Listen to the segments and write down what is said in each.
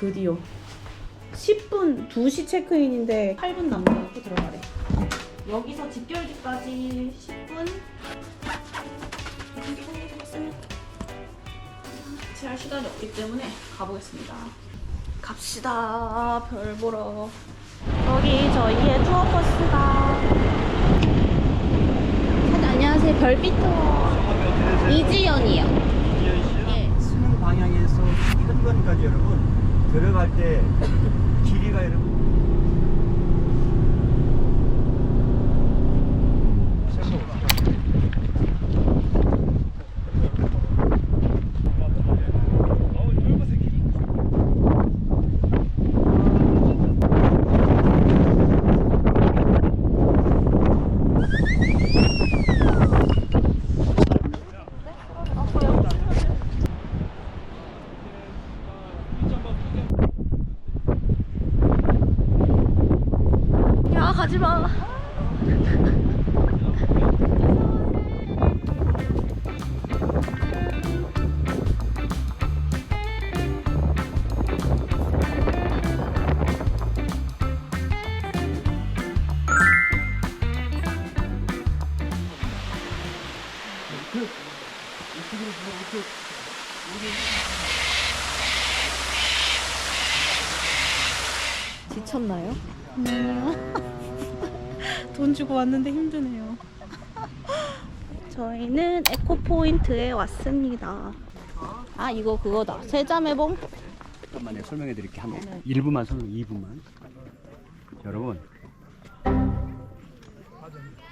드디어 10분 2시 체크인인데 8분 남겨놓고 들어가래. 여기서 집결지까지 10분. 같이 할 시간이 없기 때문에 가보겠습니다. 갑시다. 별 보러. 여기 저희의 투어 버스가. 안녕하세요. 별빛 투어. 이지연이요. 예. 수능 방향에서 현관까지 여러분 들어갈 때 길이가 여러분 야, 가지마. 지쳤나요? 돈 주고 왔는데 힘드네요. 저희는 에코포인트에 왔습니다. 아, 이거 그거다. 세자매봉? 잠깐만요. 설명해 드릴게요. 한 1분만 설명, 2분만. 여러분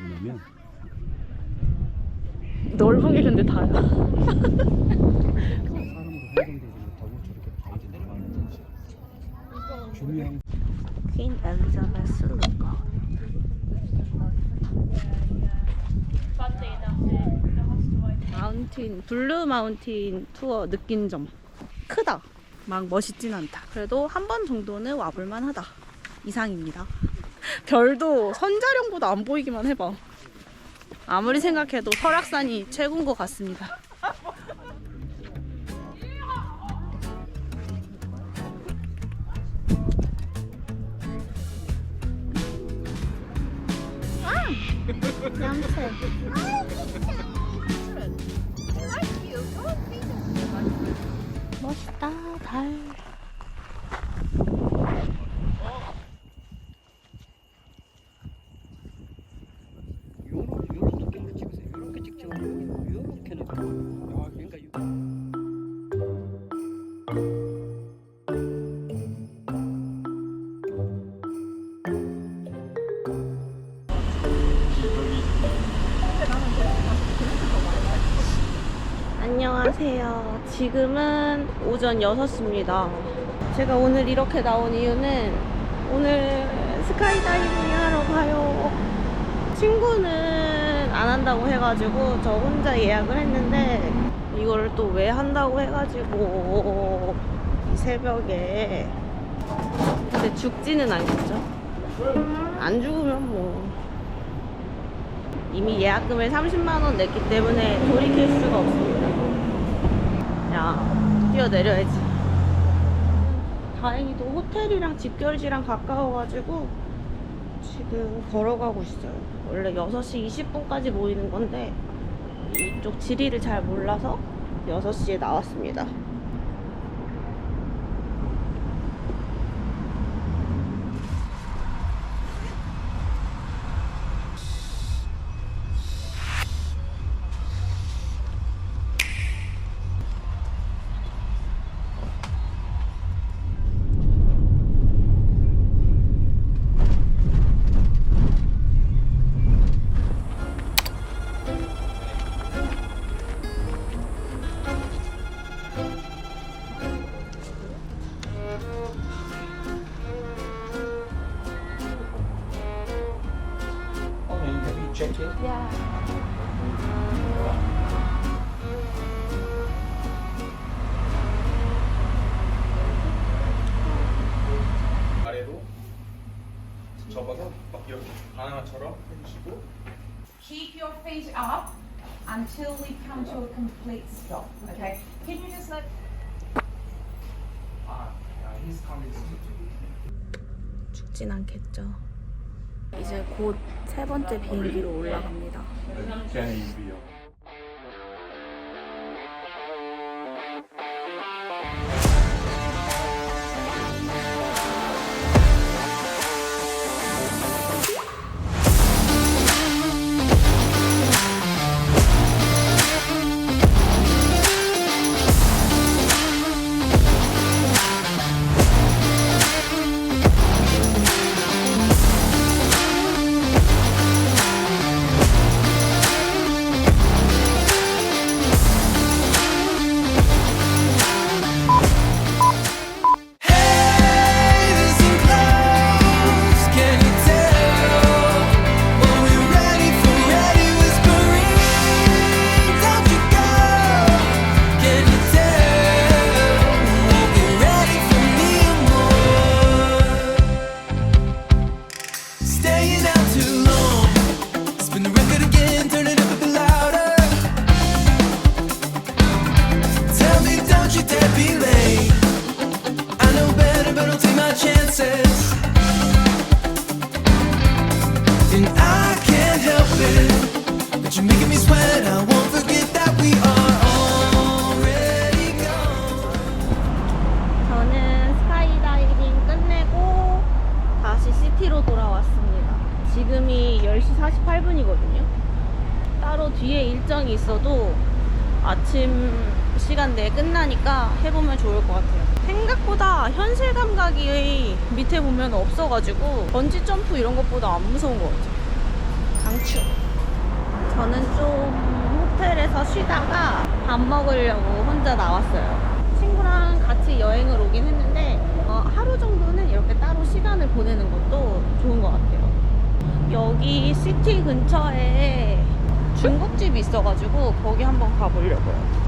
뭐냐면 넓은 게 근데 다야. 사람으로 행동되지 못하고 저렇게 바이든 내려가는 거지. 중요한 퀸 엘리자베스 루가. 마운틴, 블루 마운틴 투어 느낀 점. 크다. 막 멋있진 않다. 그래도 한 번 정도는 와볼만 하다. 이상입니다. 별도 선자령보다 안 보이기만 해봐. 아무리 생각해도 설악산이 최고인 것 같습니다. 얌체. 멋있다, 달. 요런 느낌으로 찍으세요. 요렇게 찍지 말고 요렇게 놓고. 그러니까 안녕하세요. 지금은 오전 6시입니다. 제가 오늘 이렇게 나온 이유는 오늘 스카이다이빙 하러 가요. 친구는 안 한다고 해가지고 저 혼자 예약을 했는데 이거를 또 왜 한다고 해가지고 이 새벽에. 근데 죽지는 않겠죠? 안 죽으면 뭐 이미 예약금을 30만원 냈기 때문에 돌이킬 수가 없습니다. 야, 뛰어내려야지. 다행히도 호텔이랑 집결지랑 가까워가지고 지금 걸어가고 있어요. 원래 6시 20분까지 모이는 건데 이쪽 지리를 잘 몰라서 6시에 나왔습니다. check in? Yeah. 아래로 접어서 막 이렇게 바나나처럼 해주시고 Keep your feet up until we come to a complete stop. Okay? Can you just let 아, 죽진 않겠죠. 이제 곧 세 번째 비행기로 올라갑니다. Staying out too long. Spin the record again, turn it up a bit louder. Tell me, don't you dare be late. I know better, but I'll take my chances. And I can't help it, but you're making me sweat. I won't forget that we are already gone. 저는 스카이다이빙 끝내고 다시 시티로 돌아왔습니다. 지금이 10시 48분이거든요. 따로 뒤에 일정이 있어도 아침 시간대에 끝나니까 해보면 좋을 것 같아요. 생각보다 현실 감각이 밑에 보면 없어가지고 번지 점프 이런 것보다 안 무서운 것 같아요. 강추. 저는 좀 호텔에서 쉬다가 밥 먹으려고 혼자 나왔어요. 친구랑 같이 여행을 오긴 했는데 하루 정도는 이렇게 따로 시간을 보내는 것도 좋은 것 같아요. 여기 시티 근처에 중국집이 있어가지고 거기 한번 가보려고요.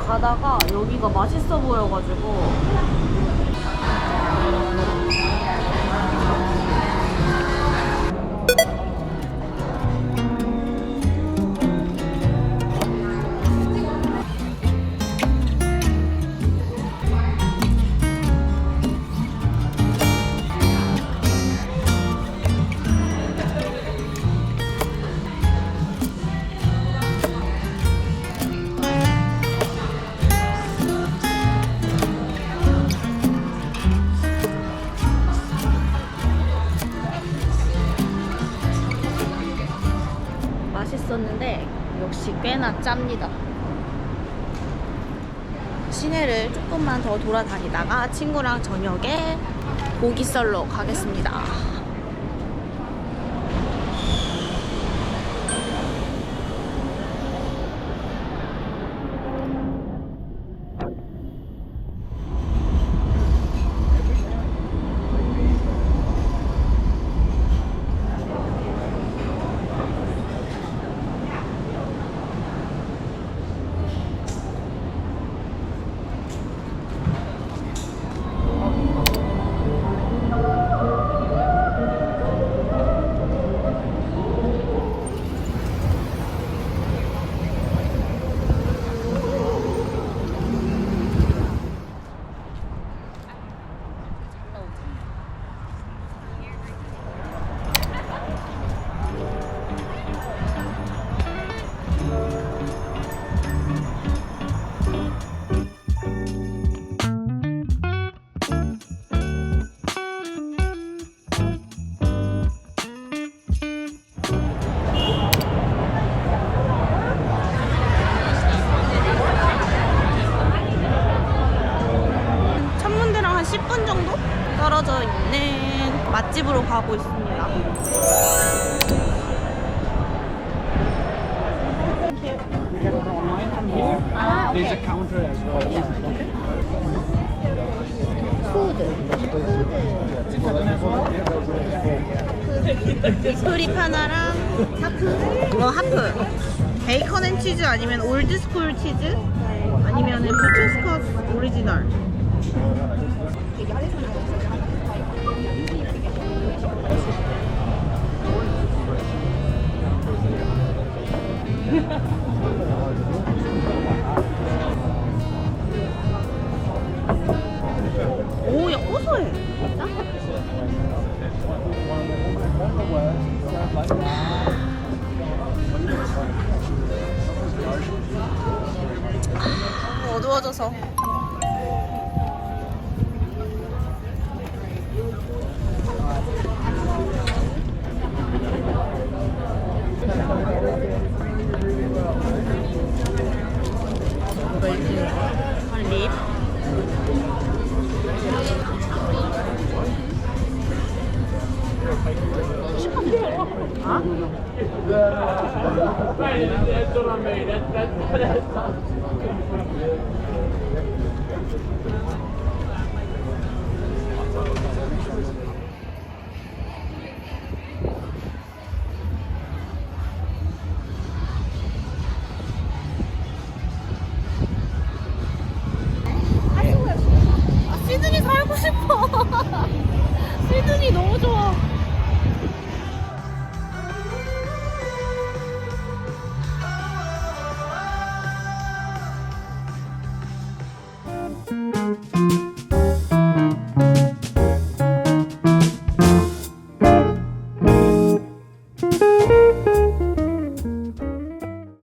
가다가 여기가 맛있어 보여가지고 맛있었는데 역시 꽤나 짭니다. 시내를 조금만 더 돌아다니다가 친구랑 저녁에 고기 썰러 가겠습니다. 천문대랑 한 10분 정도 떨어져 있는 맛집으로 가고 있습니다. There's a counter as well. 스프립 하나랑 하프. 베이컨 앤 치즈 아니면 올드스쿨 치즈 아니면 부츠스커스 오리지널. 어두워져서. 립. 아?